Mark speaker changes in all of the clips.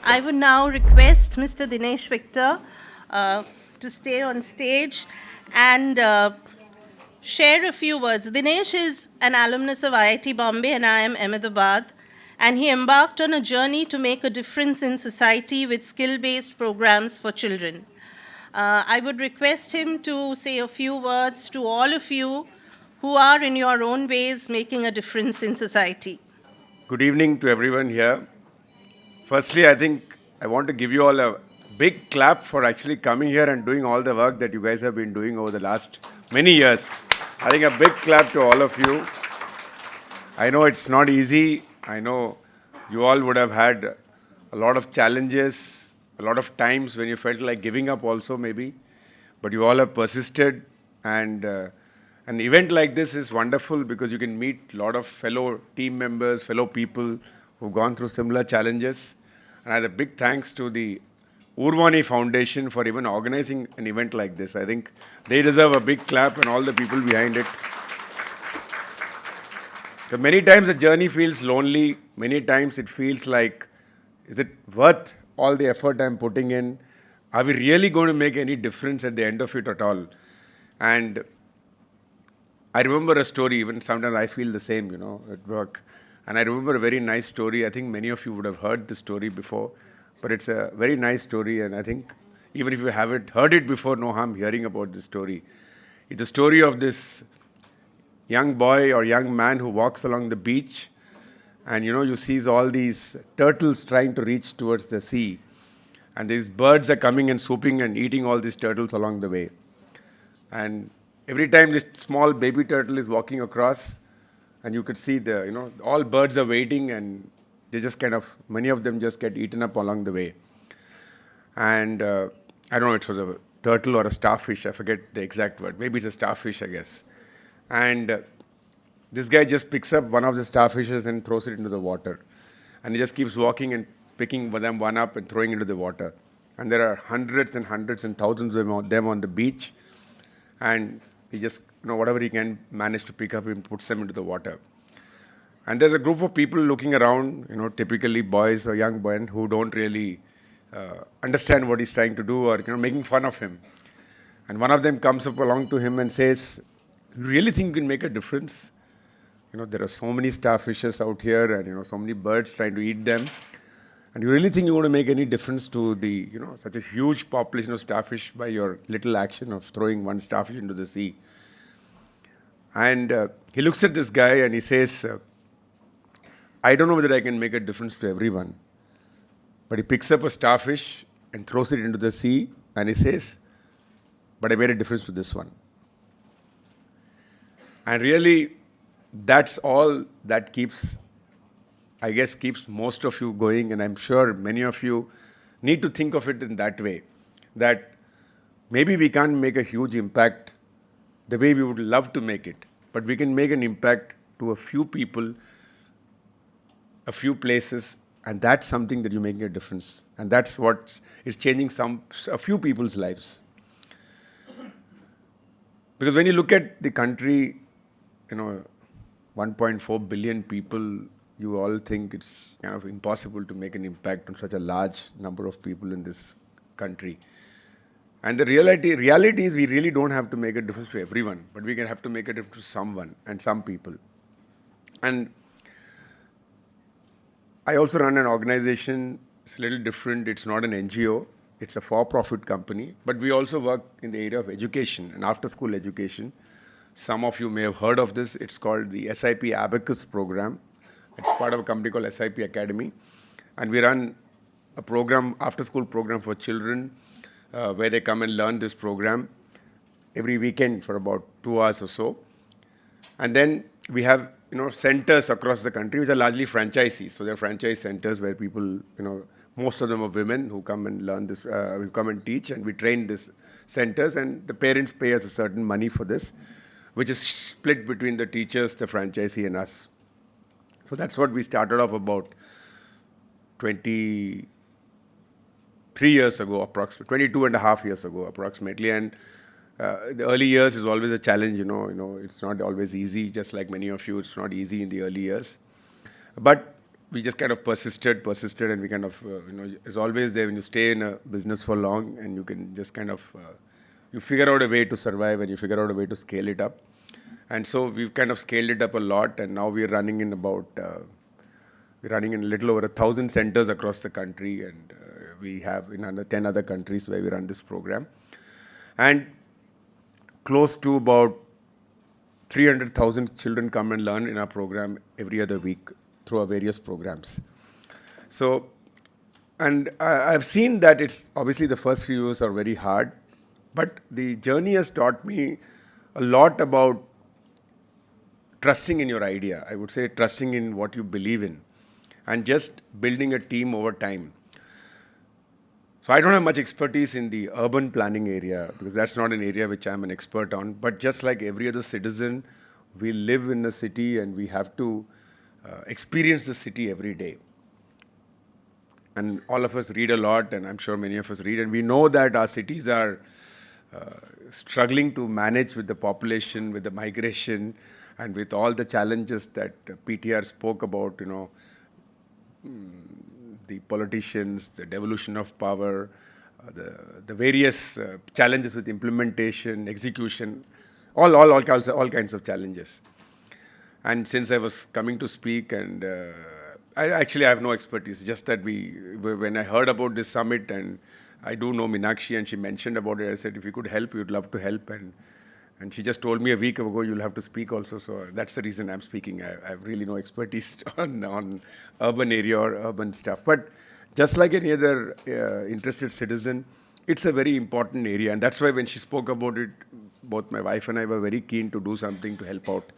Speaker 1: I would now request Mr. Dinesh Victor to stay on stage and share a few words. Dinesh is an alumnus of IIT Bombay and I am Ahmedabad, and he embarked on a journey to make a difference in society with skill-based programs for children. I would request him to say a few words to all of you who are in your own ways making a difference in society.
Speaker 2: Good evening to everyone here. Firstly, I think I want to give you all a big clap for actually coming here and doing all the work that you guys have been doing over the last many years. I think a big clap to all of you. I know it's not easy. I know you all would have had a lot of challenges, a lot of times when you felt like giving up also maybe, but you all have persisted, and an event like this is wonderful because you can meet a lot of fellow team members, fellow people who've gone through similar challenges. And I have a big thanks to the Urvani Foundation for even organizing an event like this. I think they deserve a big clap and all the people behind it. So many times the journey feels lonely. Many times it feels like, is it worth all the effort I'm putting in? Are we really going to make any difference at the end of it at all? And I remember a story, even sometimes I feel the same, at work. And I remember a very nice story. I think many of you would have heard this story before, but it's a very nice story. And I think even if you haven't heard it before, no harm hearing about this story. It's a story of this young boy or young man who walks along the beach, and you see all these turtles trying to reach towards the sea, and these birds are coming and swooping and eating all these turtles along the way. And every time this small baby turtle is walking across, and you could see all birds are waiting, and they just many of them just get eaten up along the way. And I don't know, it was a turtle or a starfish, I forget the exact word. Maybe it's a starfish, I guess. And this guy just picks up one of the starfishes and throws it into the water. And he just keeps walking and picking them one up and throwing into the water. And there are hundreds and hundreds and thousands of them on the beach. And he just, whatever he can manage to pick up, he puts them into the water. And there's a group of people looking around, typically boys or young men who don't really understand what he's trying to do, or making fun of him. And one of them comes up along to him and says, "You really think you can make a difference? There are so many starfishes out here, and so many birds trying to eat them. And you really think you want to make any difference to the such a huge population of starfish by your little action of throwing one starfish into the sea?" And he looks at this guy and he says, "I don't know whether I can make a difference to everyone." But he picks up a starfish and throws it into the sea, and he says, "But I made a difference to this one." And really, that's all that keeps most of you going. And I'm sure many of you need to think of it in that way, that maybe we can't make a huge impact the way we would love to make it, but we can make an impact to a few people, a few places, and that's something that you're making a difference. And that's what is changing a few people's lives. Because when you look at the country, 1.4 billion people, you all think it's impossible to make an impact on such a large number of people in this country. And the reality is we really don't have to make a difference to everyone, but we can have to make a difference to someone and some people. And I also run an organization. It's a little different. It's not an NGO. It's a for-profit company. But we also work in the area of education and after-school education. Some of you may have heard of this. It's called the SIP Abacus program. It's part of a company called SIP Academy. And we run a program, after-school program for children, where they come and learn this program every weekend for about 2 hours or so. And then we have, centers across the country, which are largely franchisees. So they're franchise centers where people, most of them are women who come and learn this, who come and teach, and we train these centers, and the parents pay us a certain money for this, which is split between the teachers, the franchisee, and us. So that's what we started off about 23 years ago, approximately, 22 and a half years ago, approximately. And the early years is always a challenge, it's not always easy, just like many of you, it's not easy in the early years. But we just kind of persisted, and we kind of, it's always there when you stay in a business for long, and you can just kind of, you figure out a way to survive, and you figure out a way to scale it up. And so we've kind of scaled it up a lot, and now we're running in we're running in a little over 1,000 centers across the country, and we have in another 10 other countries where we run this program. And close to about 300,000 children come and learn in our program every other week through our various programs. So, and I've seen that it's obviously the first few years are very hard, but the journey has taught me a lot about trusting in your idea. I would say trusting in what you believe in, and just building a team over time. So I don't have much expertise in the urban planning area because that's not an area which I'm an expert on. But just like every other citizen, we live in a city and we have to experience the city every day. And all of us read a lot, and I'm sure many of us read, and we know that our cities are struggling to manage with the population, with the migration, and with all the challenges that PTR spoke about, the politicians, the devolution of power, the various challenges with implementation, execution, all kinds of challenges. And since I was coming to speak, and I have no expertise, just that when I heard about this summit, and I do know Meenakshi, and she mentioned about it, I said, if you could help, we would love to help. And she just told me a week ago, you'll have to speak also. So that's the reason I'm speaking. I have really no expertise on urban area or urban stuff. But just like any other interested citizen, it's a very important area. And that's why when she spoke about it, both my wife and I were very keen to do something to help out.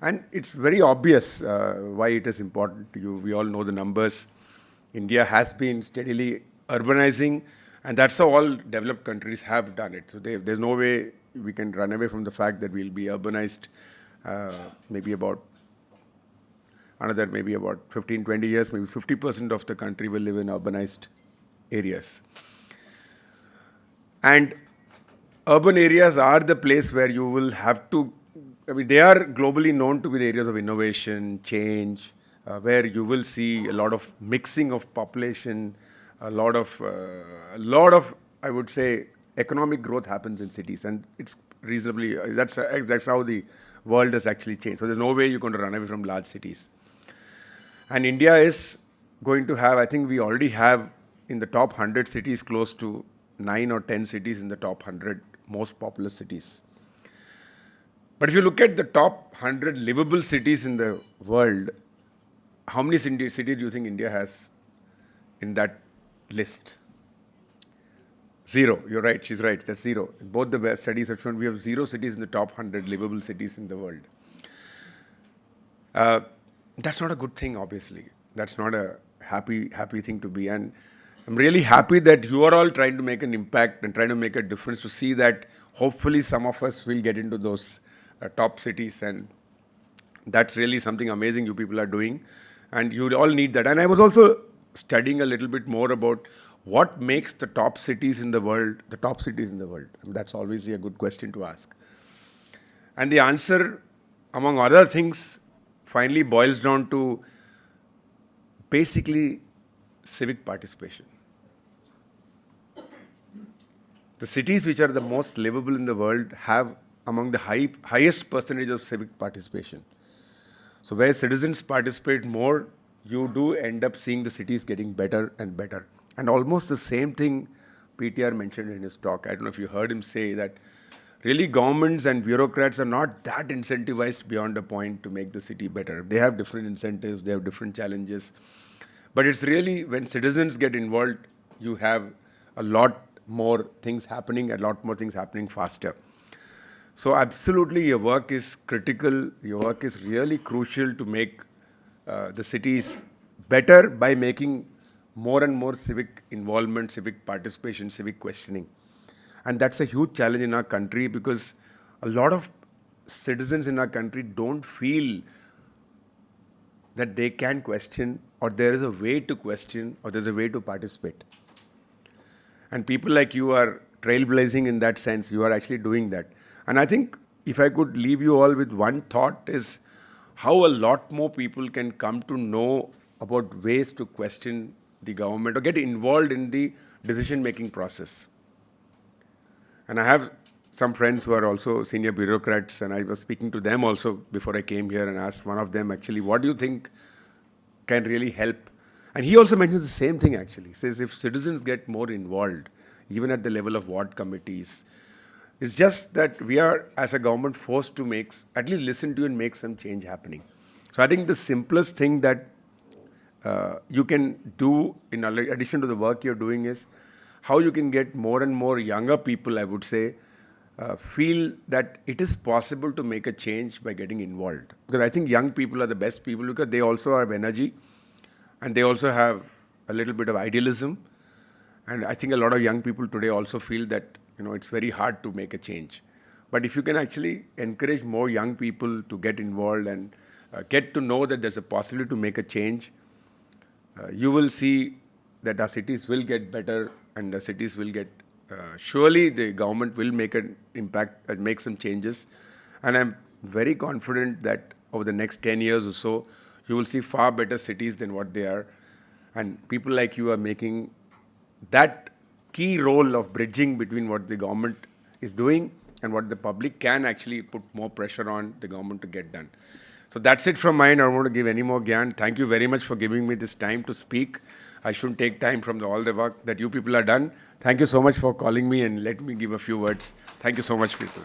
Speaker 2: And it's very obvious why it is important to you. We all know the numbers. India has been steadily urbanizing, and that's how all developed countries have done it. So there's no way we can run away from the fact that we'll be urbanized maybe about 15, 20 years, maybe 50% of the country will live in urbanized areas. And urban areas are the place where you will have to, they are globally known to be the areas of innovation, change, where you will see a lot of mixing of population, a lot of, I would say, economic growth happens in cities, and it's reasonably, that's how the world has actually changed. So there's no way you're going to run away from large cities. And India is going to have, I think we already have in the top 100 cities, close to 9 or 10 cities in the top 100 most populous cities. But if you look at the top 100 livable cities in the world, how many cities do you think India has in that list? 0. You're right. She's right. That's 0. Both the studies have shown we have 0 cities in the top 100 livable cities in the world. That's not a good thing, obviously. That's not a happy thing to be. And I'm really happy that you are all trying to make an impact and trying to make a difference to see that hopefully some of us will get into those top cities. And that's really something amazing you people are doing. And you all need that. And I was also studying a little bit more about what makes the top cities in the world the top cities in the world. I mean, that's always a good question to ask. And the answer, among other things, finally boils down to basically civic participation. The cities which are the most livable in the world have among the highest percentage of civic participation. So where citizens participate more, you do end up seeing the cities getting better and better. And almost the same thing PTR mentioned in his talk. I don't know if you heard him say that really governments and bureaucrats are not that incentivized beyond a point to make the city better. They have different incentives, they have different challenges. But it's really when citizens get involved, you have a lot more things happening faster. So absolutely your work is critical. Your work is really crucial to make the cities better by making more and more civic involvement, civic participation, civic questioning. And that's a huge challenge in our country because a lot of citizens in our country don't feel that they can question, or there is a way to question, or there's a way to participate. And people like you are trailblazing in that sense. You are actually doing that. And I think if I could leave you all with one thought is how a lot more people can come to know about ways to question the government or get involved in the decision-making process. And I have some friends who are also senior bureaucrats, and I was speaking to them also before I came here and asked one of them actually, what do you think can really help? And he also mentions the same thing actually. He says if citizens get more involved, even at the level of ward committees, it's just that we are, as a government, forced to make, at least listen to and make some change happening. So I think the simplest thing that you can do in addition to the work you're doing is how you can get more and more younger people, I would say, feel that it is possible to make a change by getting involved. Because I think young people are the best people because they also have energy and they also have a little bit of idealism. And I think a lot of young people today also feel that, it's very hard to make a change. But if you can actually encourage more young people to get involved and get to know that there's a possibility to make a change, you will see that our cities will get better and the cities will get, surely the government will make an impact and make some changes. And I'm very confident that over the next 10 years or so, you will see far better cities than what they are. And people like you are making that key role of bridging between what the government is doing and what the public can actually put more pressure on the government to get done. So that's it from mine. I don't want to give any more gyan. Thank you very much for giving me this time to speak. I shouldn't take time from all the work that you people have done. Thank you so much for calling me and let me give a few words. Thank you so much, people.